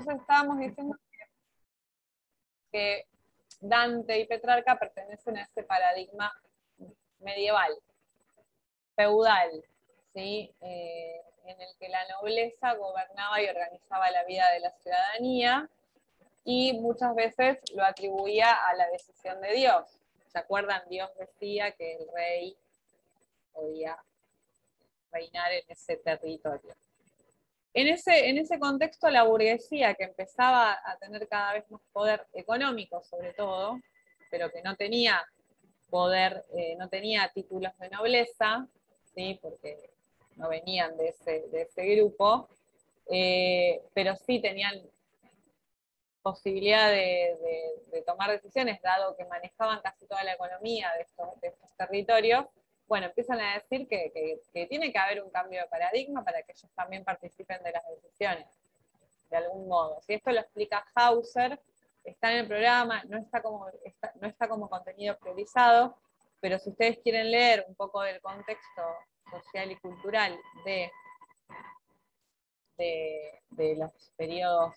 Entonces estábamos diciendo que Dante y Petrarca pertenecen a ese paradigma medieval, feudal, ¿sí? En el que la nobleza gobernaba y organizaba la vida de la ciudadanía, y muchas veces lo atribuía a la decisión de Dios. ¿Se acuerdan? Dios decía que el rey podía reinar en ese territorio. En ese contexto, la burguesía, que empezaba a tener cada vez más poder económico, sobre todo, pero que no tenía poder, no tenía títulos de nobleza, ¿sí? Porque no venían de ese grupo, pero sí tenían posibilidad de tomar decisiones, dado que manejaban casi toda la economía de estos territorios. Bueno, empiezan a decir que tiene que haber un cambio de paradigma para que ellos también participen de las decisiones, de algún modo. Si esto lo explica Hauser, está en el programa, no está como contenido priorizado, pero si ustedes quieren leer un poco del contexto social y cultural de los periodos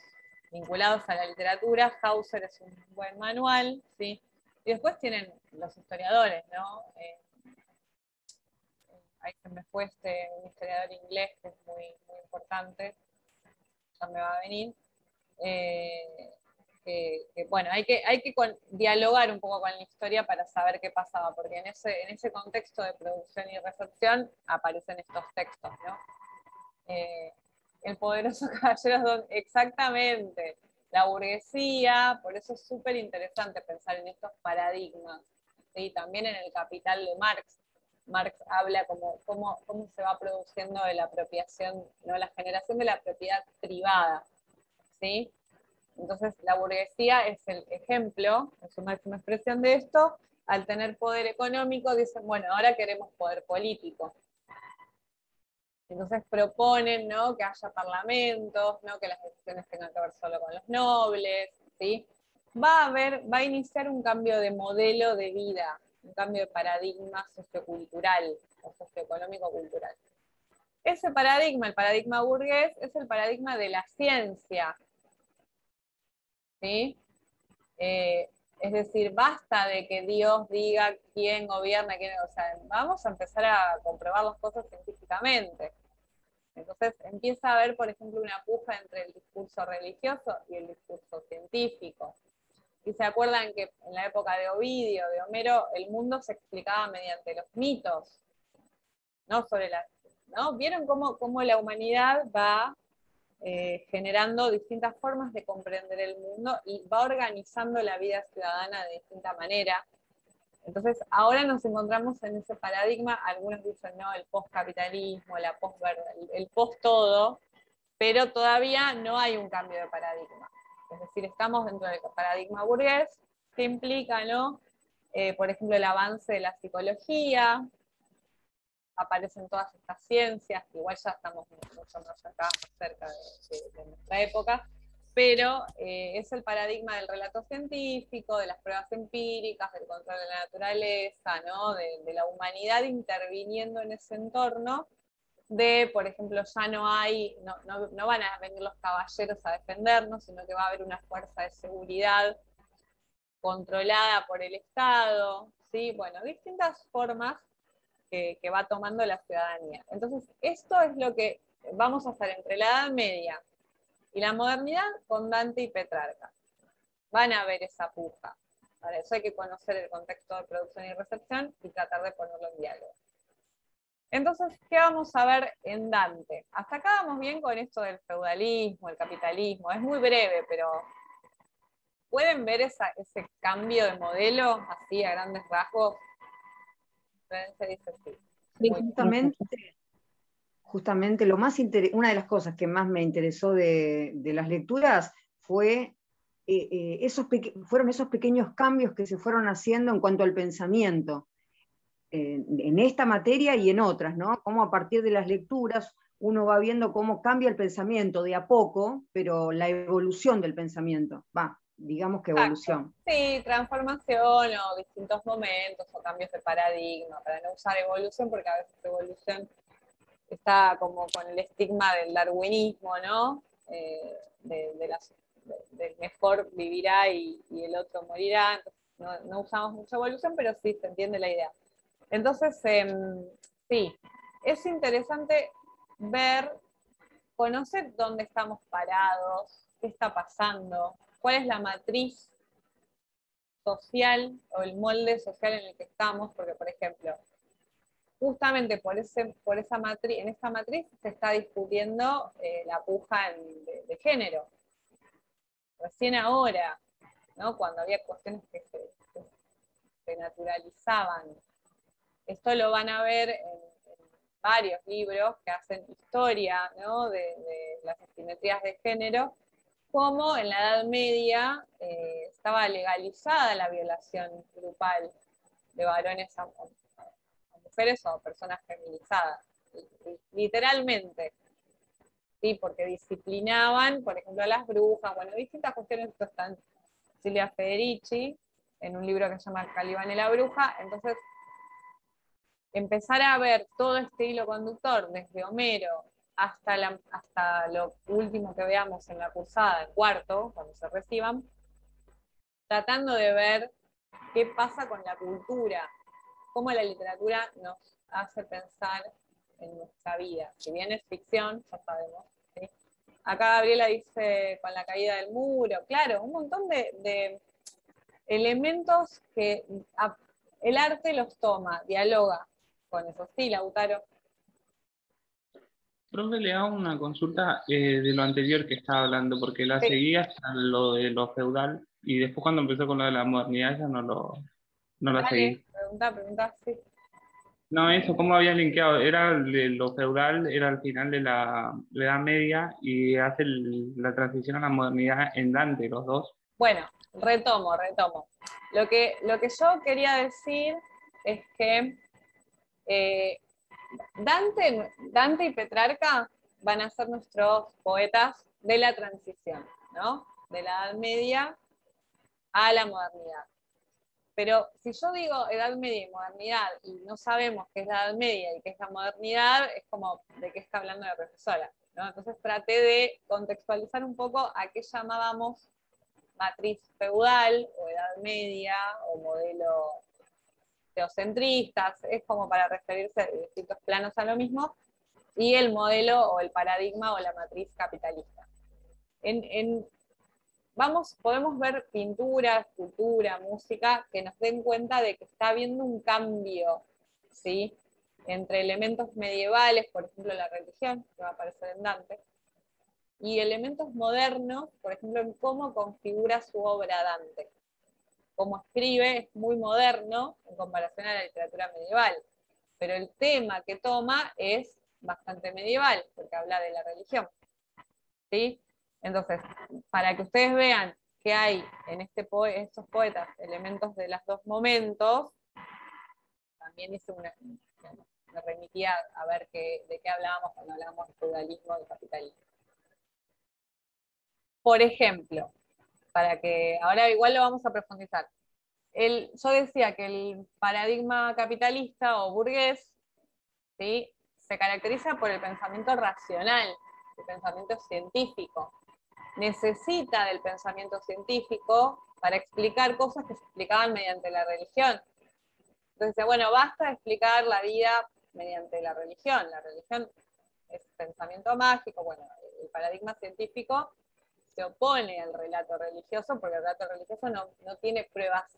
vinculados a la literatura, Hauser es un buen manual, ¿sí? Y después tienen los historiadores, ¿no? Ahí se me fue un historiador inglés que es muy, muy importante, ya me va a venir. Bueno, hay que dialogar un poco con la historia para saber qué pasaba, porque en ese contexto de producción y recepción aparecen estos textos, ¿no? El poderoso caballero, exactamente, la burguesía, por eso es súper interesante pensar en estos paradigmas, ¿sí? También en el Capital de Marx. Marx habla cómo se va produciendo la apropiación, ¿no? La generación de la propiedad privada, ¿sí? Entonces la burguesía es el ejemplo, en su máxima expresión de esto. Al tener poder económico dicen, bueno, ahora queremos poder político. Entonces proponen, ¿no?, que haya parlamentos, ¿no?, que las decisiones tengan que ver solo con los nobles, ¿sí? Va a iniciar un cambio de modelo de vida, un cambio de paradigma sociocultural o socioeconómico-cultural. Ese paradigma, el paradigma burgués, es el paradigma de la ciencia, ¿sí? Es decir, basta de que Dios diga quién gobierna, o sea, vamos a empezar a comprobar las cosas científicamente. Entonces empieza a haber, por ejemplo, una puja entre el discurso religioso y el discurso científico. Y se acuerdan que en la época de Ovidio, de Homero, el mundo se explicaba mediante los mitos, ¿no? ¿no? ¿Vieron cómo la humanidad va generando distintas formas de comprender el mundo y va organizando la vida ciudadana de distinta manera? Entonces, ahora nos encontramos en ese paradigma, algunos dicen, no, el postcapitalismo, la postverdad, el post-todo, pero todavía no hay un cambio de paradigma. Es decir, estamos dentro del paradigma burgués, que implica, ¿no? Por ejemplo, el avance de la psicología, aparecen todas estas ciencias, que igual ya estamos mucho más acá, más cerca de nuestra época, pero es el paradigma del relato científico, de las pruebas empíricas, del control de la naturaleza, ¿no? de la humanidad interviniendo en ese entorno, por ejemplo, ya no van a venir los caballeros a defendernos, sino que va a haber una fuerza de seguridad controlada por el Estado, ¿sí? Bueno, distintas formas que va tomando la ciudadanía. Entonces, esto es lo que vamos a hacer entre la Edad Media y la modernidad con Dante y Petrarca. Van a ver esa puja. Para eso hay que conocer el contexto de producción y recepción y tratar de ponerlo en diálogo. Entonces, ¿qué vamos a ver en Dante? Hasta acá vamos bien con esto del feudalismo, el capitalismo. Es muy breve, pero ¿pueden ver ese cambio de modelo así a grandes rasgos? Se dice sí. Sí, justamente una de las cosas que más me interesó de las lecturas fue fueron esos pequeños cambios que se fueron haciendo en cuanto al pensamiento, en esta materia y en otras, ¿no? Cómo a partir de las lecturas uno va viendo cómo cambia el pensamiento de a poco, pero la evolución del pensamiento, digamos que evolución. Sí, transformación o distintos momentos o cambios de paradigma, para no usar evolución, porque a veces evolución está como con el estigma del darwinismo, ¿no? del mejor vivirá y el otro morirá. Entonces, no usamos mucha evolución, pero sí se entiende la idea. Entonces, sí, es interesante ver, conocer dónde estamos parados, qué está pasando, cuál es la matriz social o el molde social en el que estamos, porque, por ejemplo, justamente por esa matriz, en esta matriz se está discutiendo la puja de género. Recién ahora, ¿no? Cuando había cuestiones que se naturalizaban. Esto lo van a ver en varios libros que hacen historia, ¿no? de las asimetrías de género, cómo en la Edad Media estaba legalizada la violación grupal de varones a mujeres o a personas feminizadas, literalmente, ¿sí? Porque disciplinaban, por ejemplo, a las brujas, bueno, distintas cuestiones. Esto está en Silvia Federici, en un libro que se llama Calibán y la bruja. Entonces, empezar a ver todo este hilo conductor, desde Homero hasta lo último que veamos en la cursada, en cuarto, cuando se reciban, tratando de ver qué pasa con la cultura, cómo la literatura nos hace pensar en nuestra vida. Si bien es ficción, ya sabemos, ¿sí? Acá Gabriela dice con la caída del muro, claro, un montón de elementos que el arte los toma, dialoga con eso. Sí, Lautaro. Profe, le hago una consulta de lo anterior que estaba hablando, porque la Sí. seguía hasta lo de lo feudal, y después cuando empezó con lo de la modernidad ya no la Dale, seguí. pregunta, sí. No, eso, ¿cómo había linkeado? Era de lo feudal, era al final de la Edad Media, y hace la transición a la modernidad en Dante, los dos. Bueno, retomo. Lo que yo quería decir es que Dante y Petrarca van a ser nuestros poetas de la transición, ¿no? De la Edad Media a la modernidad. Pero si yo digo Edad Media y modernidad y no sabemos qué es la Edad Media y qué es la modernidad, es como de qué está hablando la profesora, ¿no? Entonces traté de contextualizar un poco a qué llamábamos matriz feudal o Edad Media o modelo teocentristas, es como para referirse de distintos planos a lo mismo, y el modelo o el paradigma o la matriz capitalista. Podemos ver pintura, escultura, música, que nos den cuenta de que está habiendo un cambio, ¿sí? Entre elementos medievales, por ejemplo la religión, que va a aparecer en Dante, y elementos modernos, por ejemplo en cómo configura su obra Dante. Cómo escribe es muy moderno en comparación a la literatura medieval, pero el tema que toma es bastante medieval, porque habla de la religión, ¿sí? Entonces, para que ustedes vean que hay en estos poetas elementos de los dos momentos, también me remitía a ver de qué hablábamos cuando hablábamos de feudalismo y capitalismo. Por ejemplo, para que ahora igual lo vamos a profundizar. Yo decía que el paradigma capitalista o burgués, ¿sí?, se caracteriza por el pensamiento racional, el pensamiento científico. Necesita del pensamiento científico para explicar cosas que se explicaban mediante la religión. Entonces, bueno, basta de explicar la vida mediante la religión. La religión es pensamiento mágico. Bueno, el paradigma científico se opone al relato religioso porque el relato religioso no tiene pruebas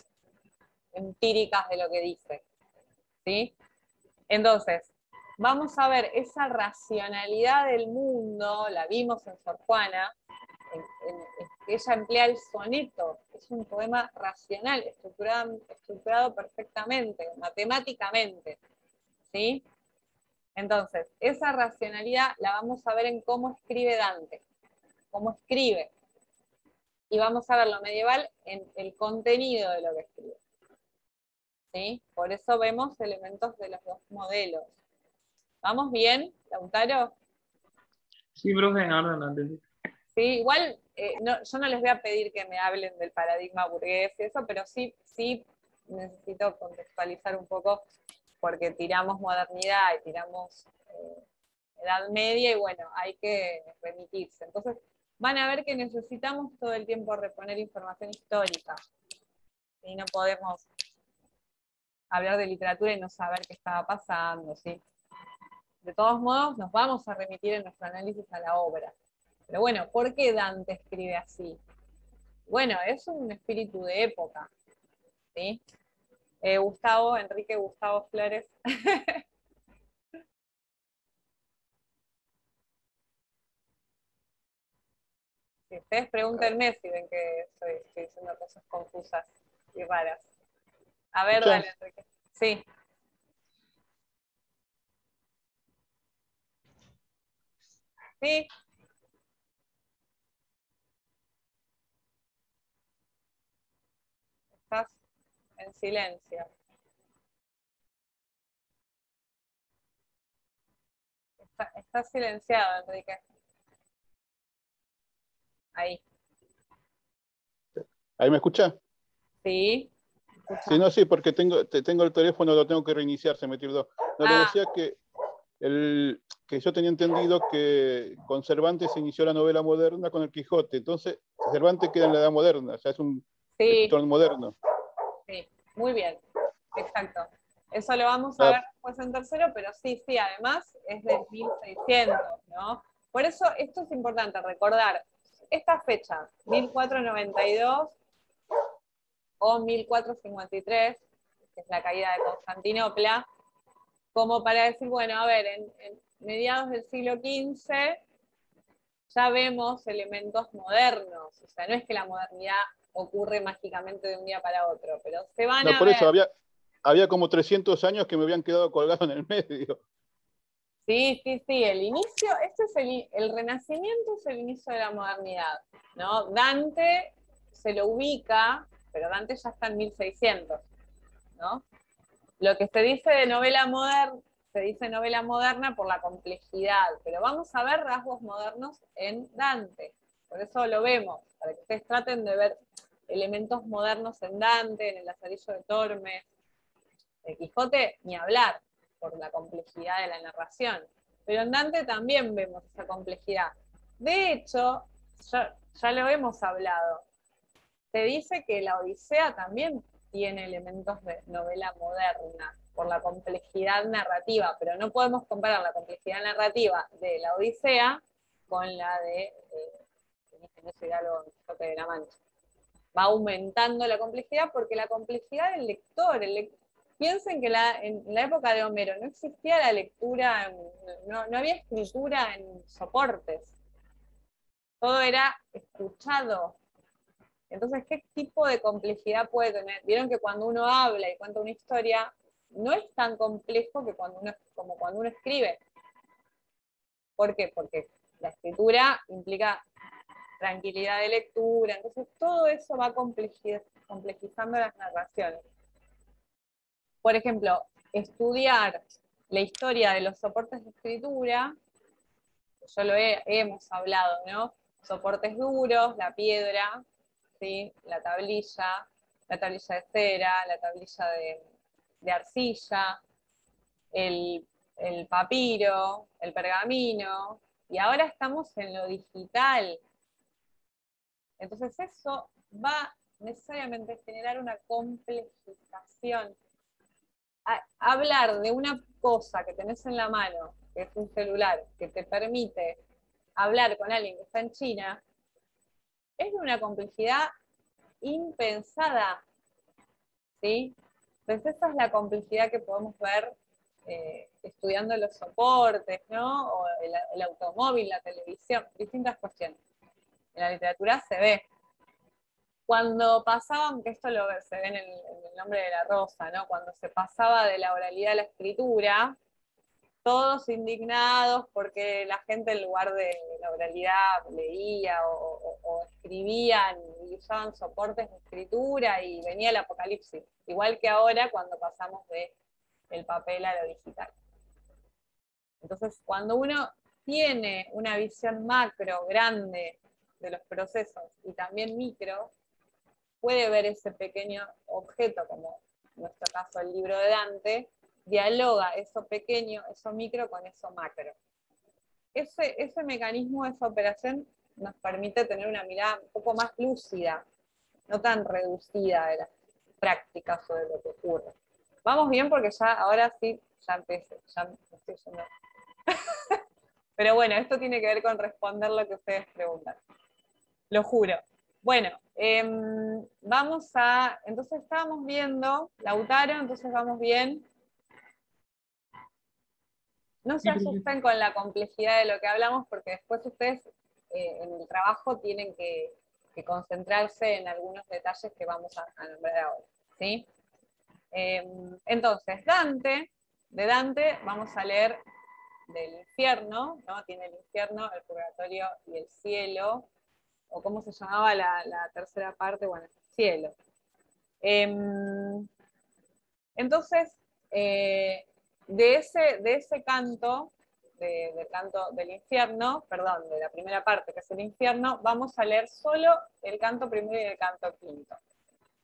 empíricas de lo que dice, ¿sí? Entonces, vamos a ver esa racionalidad del mundo, la vimos en Sor Juana, ella emplea el soneto, es un poema racional, estructurado perfectamente, matemáticamente, ¿sí? Entonces, esa racionalidad la vamos a ver en cómo escribe Dante, cómo escribe, y vamos a ver lo medieval en el contenido de lo que escribe, ¿sí? Por eso vemos elementos de los dos modelos. ¿Vamos bien, Lautaro? Sí, profe, ahora lo entendí. Sí, igual yo no les voy a pedir que me hablen del paradigma burgués y eso, pero sí necesito contextualizar un poco porque tiramos modernidad y tiramos Edad Media y bueno, hay que remitirse. Entonces, van a ver que necesitamos todo el tiempo reponer información histórica. Y no podemos hablar de literatura y no saber qué estaba pasando, ¿sí? De todos modos, nos vamos a remitir en nuestro análisis a la obra. Pero bueno, ¿por qué Dante escribe así? Bueno, es un espíritu de época, ¿sí? Enrique Gustavo Flores. Si ustedes pregúntenme si ven que estoy diciendo cosas confusas y raras. A ver, ¿Escuchás? dale, Enrique. Sí. Sí. Estás en silencio. Estás silenciado, Enrique. Ahí. ¿Ahí me escucha? Sí. Sí, no, sí, porque tengo el teléfono, lo tengo que reiniciar, se me tildó. No, le decía que yo tenía entendido que con Cervantes se inició la novela moderna con el Quijote. Entonces, Cervantes queda en la edad moderna, o sea, es un Sí, escritor moderno. sí. Muy bien. Exacto. Eso lo vamos a Ah, ver después en tercero, pero sí, además es de 1600, ¿no? Por eso esto es importante, recordar esta fecha, 1492 o 1453, que es la caída de Constantinopla, como para decir, bueno, a ver, en mediados del siglo XV ya vemos elementos modernos, o sea, no es que la modernidad ocurre mágicamente de un día para otro, pero se van no, a por eso ver. había como 300 años que me habían quedado colgado en el medio. Sí, el inicio, este es el Renacimiento, es el inicio de la modernidad, ¿no? Dante se lo ubica, pero Dante ya está en 1600, ¿no? Lo que se dice de novela moderna, se dice novela moderna por la complejidad, pero vamos a ver rasgos modernos en Dante, por eso lo vemos, para que ustedes traten de ver elementos modernos en Dante, en el Lazarillo de Tormes, el Quijote, ni hablar, por la complejidad de la narración. Pero en Dante también vemos esa complejidad. De hecho, ya lo hemos hablado, se dice que la Odisea también tiene elementos de novela moderna por la complejidad narrativa, pero no podemos comparar la complejidad narrativa de la Odisea con la de Ingenioso Hidalgo Don Quijote de la Mancha. Va aumentando la complejidad porque la complejidad del lector, piensen que en la época de Homero no existía la lectura, no había escritura en soportes, todo era escuchado. Entonces, ¿qué tipo de complejidad puede tener? Vieron que cuando uno habla y cuenta una historia, no es tan complejo como cuando uno escribe. ¿Por qué? Porque la escritura implica tranquilidad de lectura, entonces todo eso va complejizando las narraciones. Por ejemplo, estudiar la historia de los soportes de escritura, ya hemos hablado, ¿no? Soportes duros, la piedra, ¿sí? La tablilla de cera, la tablilla de arcilla, el papiro, el pergamino, y ahora estamos en lo digital. Entonces eso va necesariamente a generar una complejización. Hablar de una cosa que tenés en la mano, que es un celular, que te permite hablar con alguien que está en China, es de una complejidad impensada, ¿sí? Entonces esa es la complejidad que podemos ver estudiando los soportes, ¿no? O el automóvil, la televisión, distintas cuestiones. En la literatura se ve. Cuando pasaban, que esto se ve en el Nombre de la Rosa, ¿no? Cuando se pasaba de la oralidad a la escritura, todos indignados porque la gente en lugar de la oralidad leía o escribían y usaban soportes de escritura y venía el apocalipsis. Igual que ahora cuando pasamos del papel a lo digital. Entonces, cuando uno tiene una visión macro, grande, de los procesos y también micro, puede ver ese pequeño objeto, como en nuestro caso el libro de Dante, dialoga eso pequeño, eso micro con eso macro. Ese mecanismo, esa operación nos permite tener una mirada un poco más lúcida, no tan reducida de las prácticas o de lo que ocurre. Vamos bien porque ya, ahora sí, ya empecé, ya me estoy yendo. Pero bueno, esto tiene que ver con responder lo que ustedes preguntan. Lo juro. Bueno, vamos a, entonces estábamos viendo, Lautaro, entonces vamos bien. No se asusten con la complejidad de lo que hablamos, porque después ustedes en el trabajo tienen que concentrarse en algunos detalles que vamos a nombrar ahora, ¿sí? Entonces, de Dante vamos a leer del infierno, ¿no? Tiene el infierno, el purgatorio y el cielo, o cómo se llamaba la tercera parte, bueno, cielo. Entonces, de ese canto, del canto del infierno, perdón, de la primera parte que es el infierno, vamos a leer solo el canto primero y el canto quinto.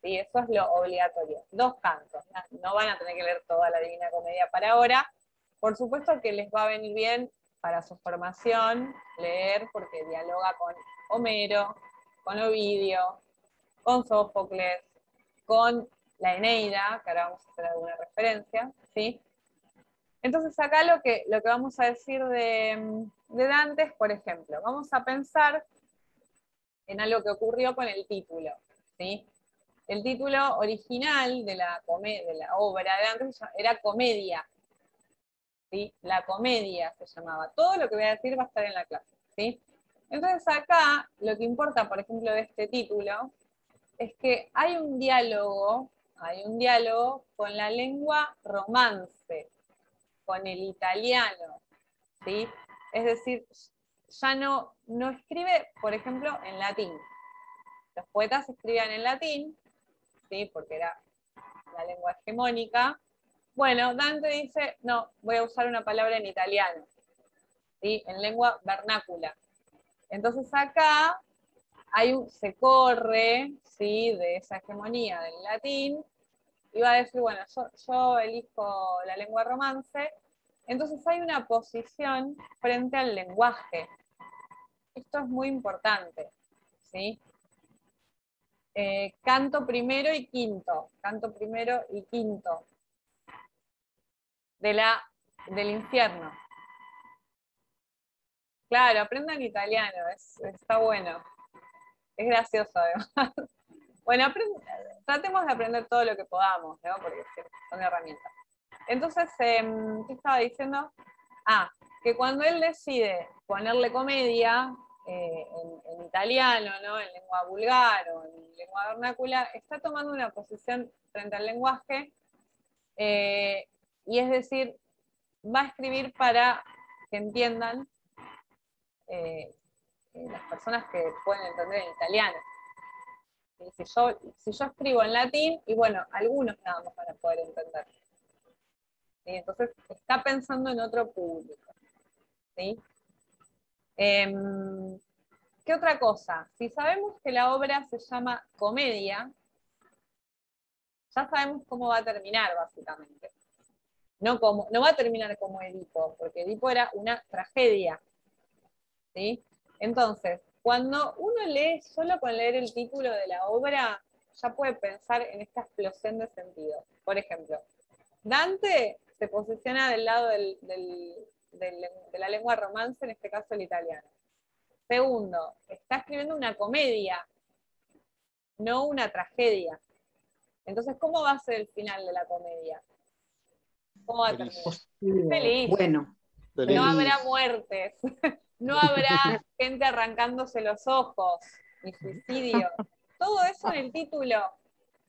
¿Sí? Eso es lo obligatorio. 2 cantos. No van a tener que leer toda la Divina Comedia para ahora. Por supuesto que les va a venir bien para su formación leer, porque dialoga con Homero, con Ovidio, con Sófocles, con la Eneida, que ahora vamos a hacer alguna referencia, ¿sí? Entonces acá lo que vamos a decir de Dante es, por ejemplo, vamos a pensar en algo que ocurrió con el título, ¿sí? El título original de la obra de Dante era Comedia, ¿sí? La Comedia se llamaba. Todo lo que voy a decir va a estar en la clase, ¿sí? Entonces acá, lo que importa, por ejemplo, de este título, es que hay un diálogo con la lengua romance, con el italiano, ¿sí? Es decir, ya no escribe, por ejemplo, en latín. Los poetas escribían en latín, ¿sí? Porque era la lengua hegemónica. Bueno, Dante dice, no, voy a usar una palabra en italiano, ¿sí? En lengua vernácula. Entonces acá se corre, ¿sí? De esa hegemonía del latín, y va a decir, bueno, yo elijo la lengua romance. Entonces hay una posición frente al lenguaje. Esto es muy importante, ¿sí? Canto primero y quinto del infierno. Claro, aprendan italiano, está bueno. Es gracioso además. Bueno, tratemos de aprender todo lo que podamos, ¿no? Porque son herramientas. Entonces, ¿qué estaba diciendo? Que cuando él decide ponerle comedia en italiano, ¿no? En lengua vulgar o en lengua vernácula, está tomando una posición frente al lenguaje, y es decir, va a escribir para que entiendan las personas que pueden entender en italiano. Si yo escribo en latín, y bueno, algunos nada más van a poder entender. ¿Sí? Entonces, está pensando en otro público. ¿Sí? ¿Qué otra cosa? Si sabemos que la obra se llama Comedia, ya sabemos cómo va a terminar, básicamente. No va a terminar como Edipo, porque Edipo era una tragedia. ¿Sí? Entonces, cuando uno lee, solo con leer el título de la obra, ya puede pensar en esta explosión de sentidos. Por ejemplo, Dante se posiciona del lado de la lengua romance, en este caso el italiano. Segundo, está escribiendo una comedia, no una tragedia. Entonces, ¿cómo va a ser el final de la comedia? ¿Cómo va a terminar? Feliz. Bueno. No habrá muertes. No habrá gente arrancándose los ojos, ni suicidio. Todo eso en el título,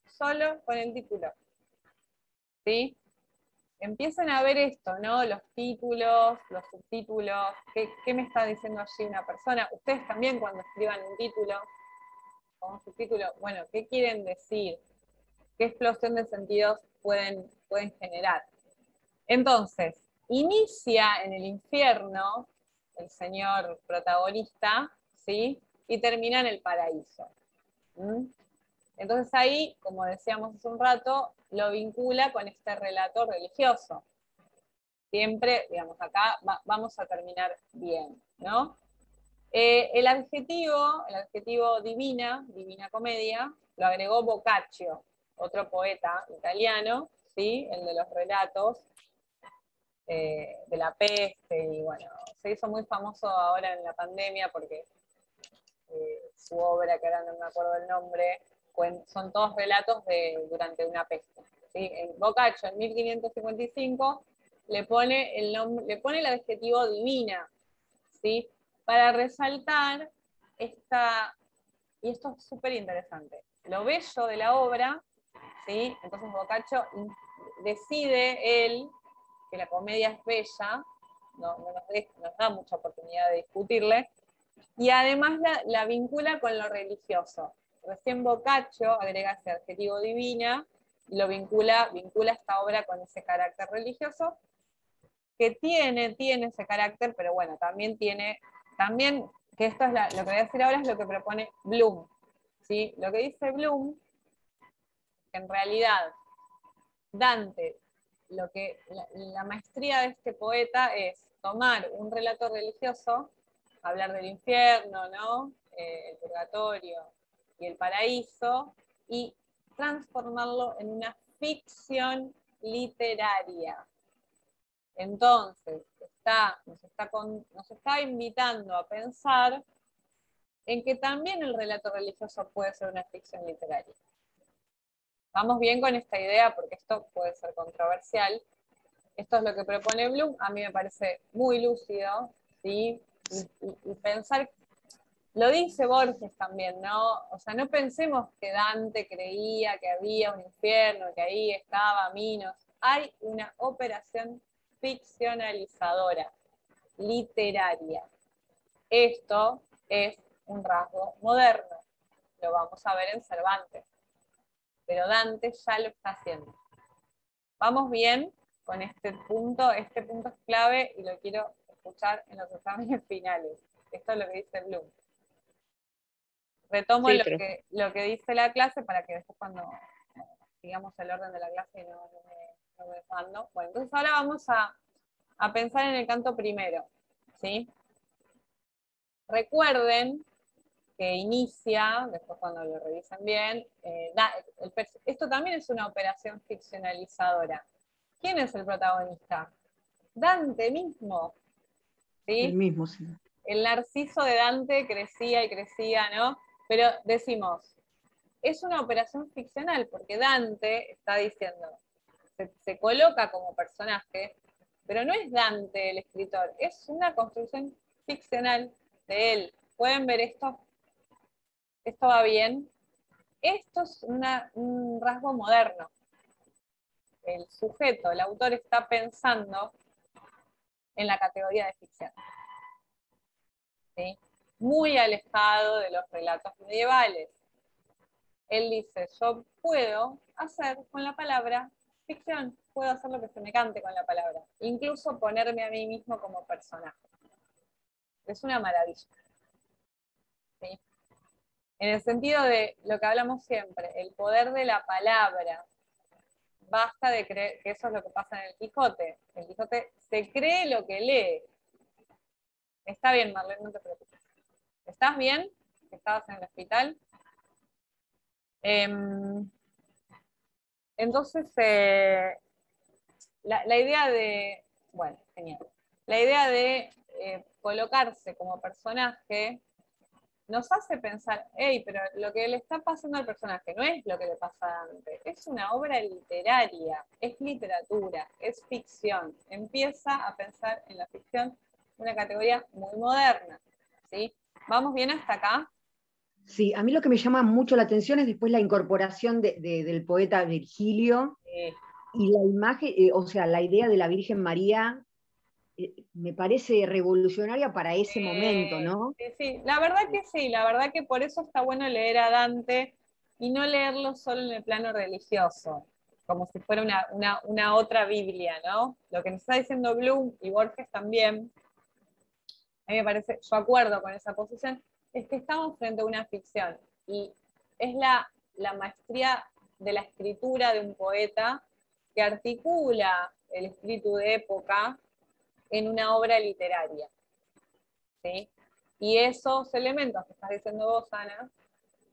solo con el título. ¿Sí? Empiecen a ver esto, ¿no? Los títulos, los subtítulos, ¿qué me está diciendo allí una persona? Ustedes también cuando escriban un título, o un subtítulo, bueno, ¿qué quieren decir? ¿Qué explosión de sentidos pueden generar? Entonces, inicia en el infierno el señor protagonista, ¿sí? Y termina en el paraíso. Entonces ahí, como decíamos hace un rato, lo vincula con este relato religioso. Siempre, digamos, acá vamos a terminar bien, ¿no? El adjetivo divina, Divina Comedia, lo agregó Boccaccio, otro poeta italiano, ¿sí? El de los relatos de la peste, y bueno, se hizo muy famoso ahora en la pandemia porque su obra, que ahora no me acuerdo el nombre, son todos relatos durante una peste. ¿Sí? En Boccaccio, en 1555, le pone el adjetivo divina, ¿sí? Para resaltar y esto es súper interesante, lo bello de la obra, ¿sí? Entonces Boccaccio decide él que la comedia es bella, no nos da mucha oportunidad de discutirle, y además la vincula con lo religioso. Recién Boccaccio agrega ese adjetivo divina y lo vincula esta obra con ese carácter religioso, que tiene ese carácter, pero bueno, también, que esto es lo que voy a decir ahora, es lo que propone Bloom. ¿Sí? Lo que dice Bloom, que en realidad Dante, la maestría de este poeta es tomar un relato religioso, hablar del infierno, ¿no? El purgatorio y el paraíso, y transformarlo en una ficción literaria. Entonces, nos está invitando a pensar en que también el relato religioso puede ser una ficción literaria. Vamos bien con esta idea porque esto puede ser controversial. Esto es lo que propone Bloom, a mí me parece muy lúcido, ¿sí? Y pensar, lo dice Borges también, ¿no? O sea, no pensemos que Dante creía que había un infierno, que ahí estaba Minos. Hay una operación ficcionalizadora, literaria. Esto es un rasgo moderno, lo vamos a ver en Cervantes, pero Dante ya lo está haciendo. ¿Vamos bien con este punto? Este punto es clave y lo quiero escuchar en los exámenes finales. Esto es lo que dice Bloom. Retomo Sí, lo que dice la clase para que después cuando sigamos el orden de la clase no me desmando. Bueno, entonces ahora vamos a pensar en el canto primero, ¿sí? Recuerden que inicia, después cuando lo revisen bien, esto también es una operación ficcionalizadora. ¿Quién es el protagonista? Dante mismo, ¿sí? El mismo, sí. El narciso de Dante crecía y crecía, ¿no? Pero decimos, es una operación ficcional, porque Dante está diciendo, se coloca como personaje, pero no es Dante el escritor, es una construcción ficcional de él. ¿Pueden ver esto? ¿Esto va bien? Esto es un rasgo moderno. El sujeto, el autor está pensando en la categoría de ficción. ¿Sí? Muy alejado de los relatos medievales. Él dice, yo puedo hacer con la palabra ficción, puedo hacer lo que se me cante con la palabra, incluso ponerme a mí mismo como personaje. Es una maravilla. ¿Sí? En el sentido de lo que hablamos siempre, el poder de la palabra. Basta de creer que eso es lo que pasa en el Quijote. El Quijote se cree lo que lee. Está bien, Marlene, no te preocupes. ¿Estás bien? ¿Estabas en el hospital? Entonces, la idea de, bueno, genial. La idea de colocarse como personaje nos hace pensar, hey, pero lo que le está pasando al personaje no es lo que le pasa a Dante, es una obra literaria, es literatura, es ficción. Empieza a pensar en la ficción, una categoría muy moderna, ¿sí? ¿Vamos bien hasta acá? Sí, a mí lo que me llama mucho la atención es después la incorporación del poeta Virgilio y la imagen, o sea, la idea de la Virgen María me parece revolucionaria para ese momento, ¿no? Sí, la verdad que sí, la verdad que por eso está bueno leer a Dante y no leerlo solo en el plano religioso, como si fuera una otra Biblia, ¿no? Lo que nos está diciendo Bloom y Borges también, a mí me parece, yo acuerdo con esa posición, es que estamos frente a una ficción y es la maestría de la escritura de un poeta que articula el espíritu de época en una obra literaria, ¿sí? Y esos elementos que estás diciendo vos, Ana,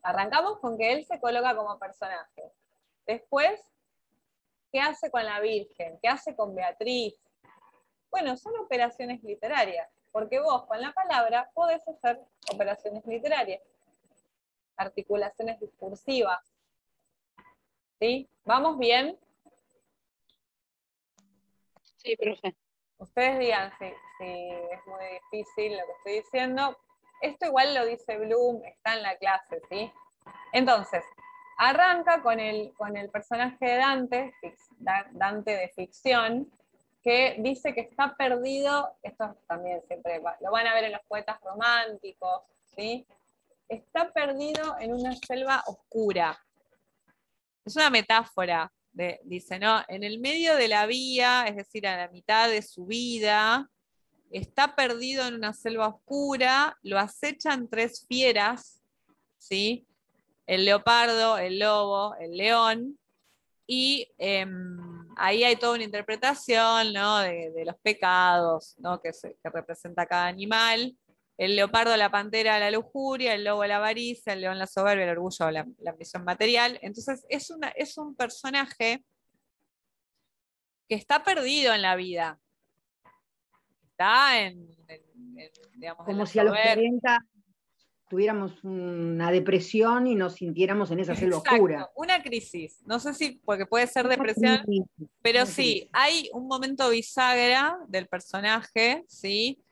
arrancamos con que él se coloca como personaje. Después, ¿qué hace con la Virgen? ¿Qué hace con Beatriz? Bueno, son operaciones literarias, porque vos con la palabra podés hacer operaciones literarias, articulaciones discursivas. ¿Sí? ¿Vamos bien? Sí, profe. Ustedes digan si es muy difícil lo que estoy diciendo. Esto igual lo dice Bloom, está en la clase, ¿sí? Entonces, arranca con el personaje de Dante, Dante de ficción, que dice que está perdido, esto también siempre lo van a ver en los poetas románticos, ¿sí? Está perdido en una selva oscura. Es una metáfora, dice, ¿no? En el medio de la vía, es decir, a la mitad de su vida, está perdido en una selva oscura, lo acechan 3 fieras, ¿sí? El leopardo, el lobo, el león, y ahí hay toda una interpretación, ¿no? de los pecados, ¿no? que representa cada animal. El leopardo, la pantera, la lujuria, el lobo, la avaricia, el león, la soberbia, el orgullo, la ambición material. Entonces es un personaje que está perdido en la vida. Está digamos, Como en la si a los soberbia. 40 tuviéramos una depresión y nos sintiéramos en esa selva Exacto, oscura. una crisis. No sé si, porque puede ser Una depresión, crisis, pero una sí, crisis. hay un momento bisagra del personaje, ¿sí?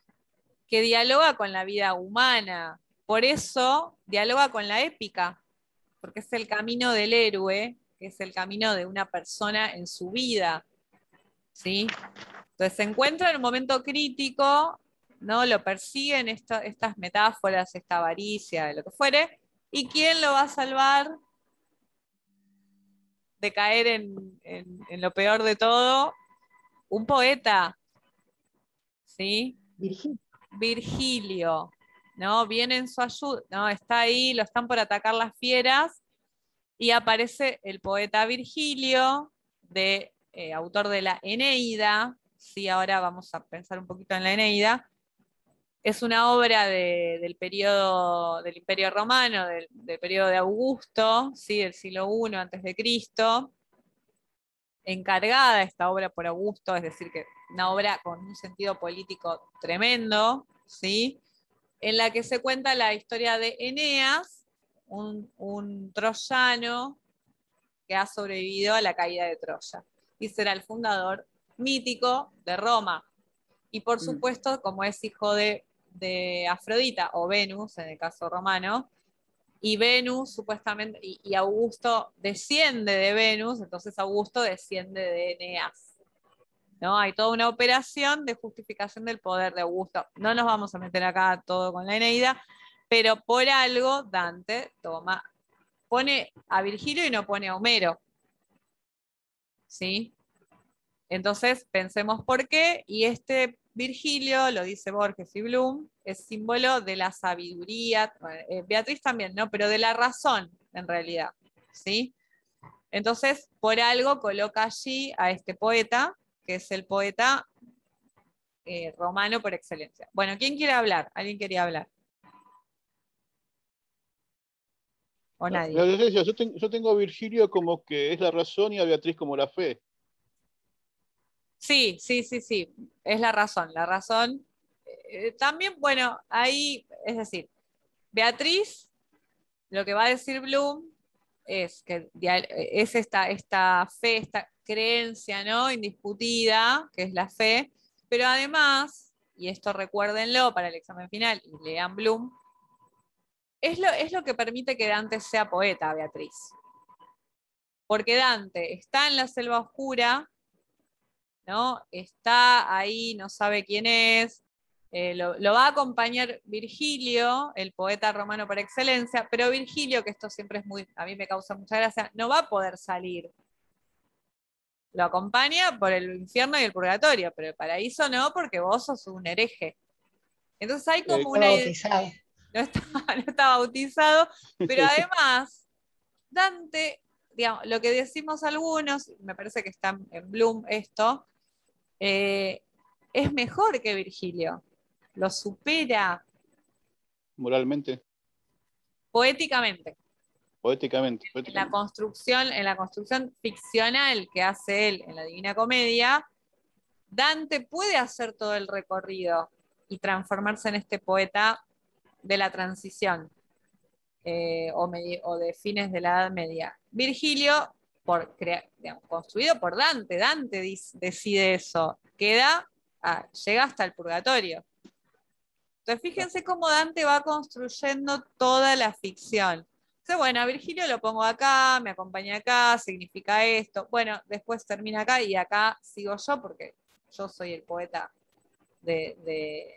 Que dialoga con la vida humana. Por eso dialoga con la épica, porque es el camino del héroe, que es el camino de una persona en su vida, ¿sí? Entonces se encuentra en un momento crítico, ¿no? Lo persiguen estas metáforas, esta avaricia, lo que fuere, ¿y quién lo va a salvar de caer en lo peor de todo? Un poeta, ¿sí? Virginia. Virgilio, ¿no? Viene en su ayuda, ¿no? Está ahí, lo están por atacar las fieras, y aparece el poeta Virgilio, autor de la Eneida, ¿sí? Ahora vamos a pensar un poquito en la Eneida. Es una obra del periodo del Imperio Romano, del periodo de Augusto, ¿sí? Del siglo I antes de Cristo, encargada esta obra por Augusto, es decir, que una obra con un sentido político tremendo, ¿sí? En la que se cuenta la historia de Eneas, un troyano que ha sobrevivido a la caída de Troya, y será el fundador mítico de Roma. Y por supuesto, como es hijo de Afrodita, o Venus, en el caso romano, y Venus supuestamente, y Augusto desciende de Venus, entonces Augusto desciende de Eneas. ¿No? Hay toda una operación de justificación del poder de Augusto. No nos vamos a meter acá todo con la Eneida, pero por algo Dante pone a Virgilio y no pone a Homero. ¿Sí? Entonces pensemos por qué, y este Virgilio, lo dice Borges y Bloom, es símbolo de la sabiduría, Beatriz también, ¿no? Pero de la razón, en realidad. ¿Sí? Entonces, por algo coloca allí a este poeta, que es el poeta romano por excelencia. Bueno, ¿quién quiere hablar? ¿Alguien quería hablar? ¿O nadie? Yo tengo a Virgilio como que es la razón y a Beatriz como la fe. Sí, es la razón. La razón. También, bueno, ahí, es decir, Beatriz, lo que va a decir Bloom es que es esta fe, esta creencia, ¿no? Indiscutida, que es la fe, pero además, y esto recuérdenlo para el examen final y lean Bloom, es lo que permite que Dante sea poeta, Beatriz. Porque Dante está en la selva oscura, ¿no? Está ahí, no sabe quién es, lo va a acompañar Virgilio, el poeta romano por excelencia, pero Virgilio, que esto siempre es a mí me causa mucha gracia, no va a poder salir. Lo acompaña por el infierno y el purgatorio, pero el paraíso no, porque vos sos un hereje. Entonces hay como una idea, no está bautizado, pero además, Dante, digamos, lo que decimos algunos, me parece que está en Bloom esto, es mejor que Virgilio, lo supera, moralmente, Poéticamente. poéticamente. En la construcción ficcional que hace él en la Divina Comedia, Dante puede hacer todo el recorrido y transformarse en este poeta de la transición o de fines de la Edad Media. Virgilio, construido por Dante, decide eso, llega hasta el purgatorio. Entonces fíjense cómo Dante va construyendo toda la ficción. Entonces, bueno, a Virgilio lo pongo acá, me acompaña acá, significa esto. Bueno, después termina acá y acá sigo yo porque yo soy el poeta de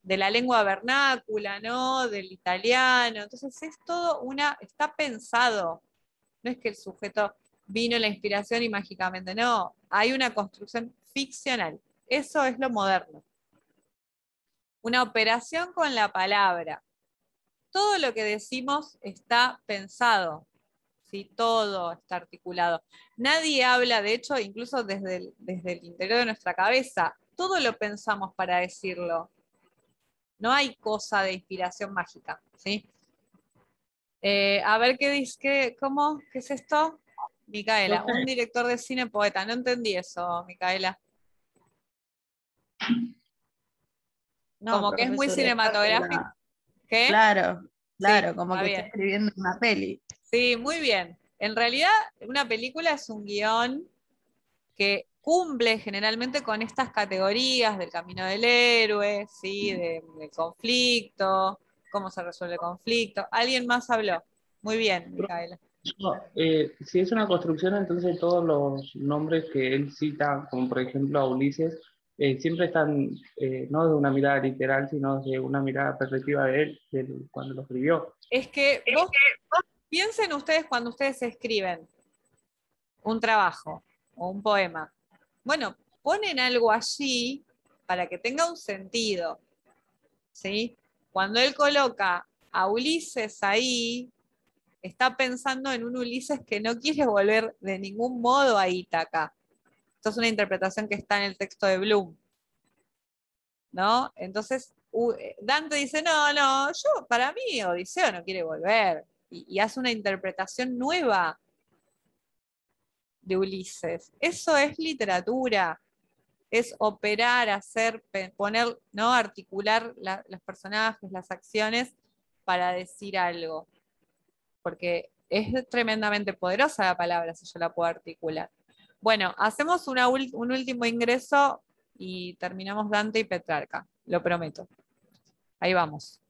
la lengua vernácula, ¿no? Del italiano. Entonces es todo está pensado. No es que el sujeto vino la inspiración y mágicamente, no. Hay una construcción ficcional. Eso es lo moderno. Una operación con la palabra. Todo lo que decimos está pensado, ¿sí? Todo está articulado. Nadie habla, de hecho, incluso desde el interior de nuestra cabeza, todo lo pensamos para decirlo. No hay cosa de inspiración mágica, ¿sí? A ver qué dice, ¿qué es esto? Micaela, un director de cine poeta. No entendí eso, Micaela. No, como que es muy cinematográfico. ¿Qué? Claro, Sí, como está que bien. está escribiendo una peli. Sí, muy bien. En realidad, una película es un guión que cumple generalmente con estas categorías del camino del héroe, ¿sí? Del conflicto, cómo se resuelve el conflicto. ¿Alguien más habló? Muy bien, Micaela. No, si es una construcción, entonces todos los nombres que él cita, como por ejemplo a Ulises, siempre están no de una mirada literal, sino de una mirada perspectiva de él, cuando lo escribió. Es que piensen ustedes cuando ustedes escriben un trabajo o un poema. Bueno, ponen algo allí para que tenga un sentido, ¿sí? Cuando él coloca a Ulises ahí, está pensando en un Ulises que no quiere volver de ningún modo a Ítaca. Esto es una interpretación que está en el texto de Bloom, ¿no? Entonces, Dante dice, no, para mí Odiseo no quiere volver. Y hace una interpretación nueva de Ulises. Eso es literatura, es operar, poner, ¿no? Articular los personajes, las acciones para decir algo. Porque es tremendamente poderosa la palabra si yo la puedo articular. Bueno, hacemos un último ingreso y terminamos Dante y Petrarca, lo prometo. Ahí vamos.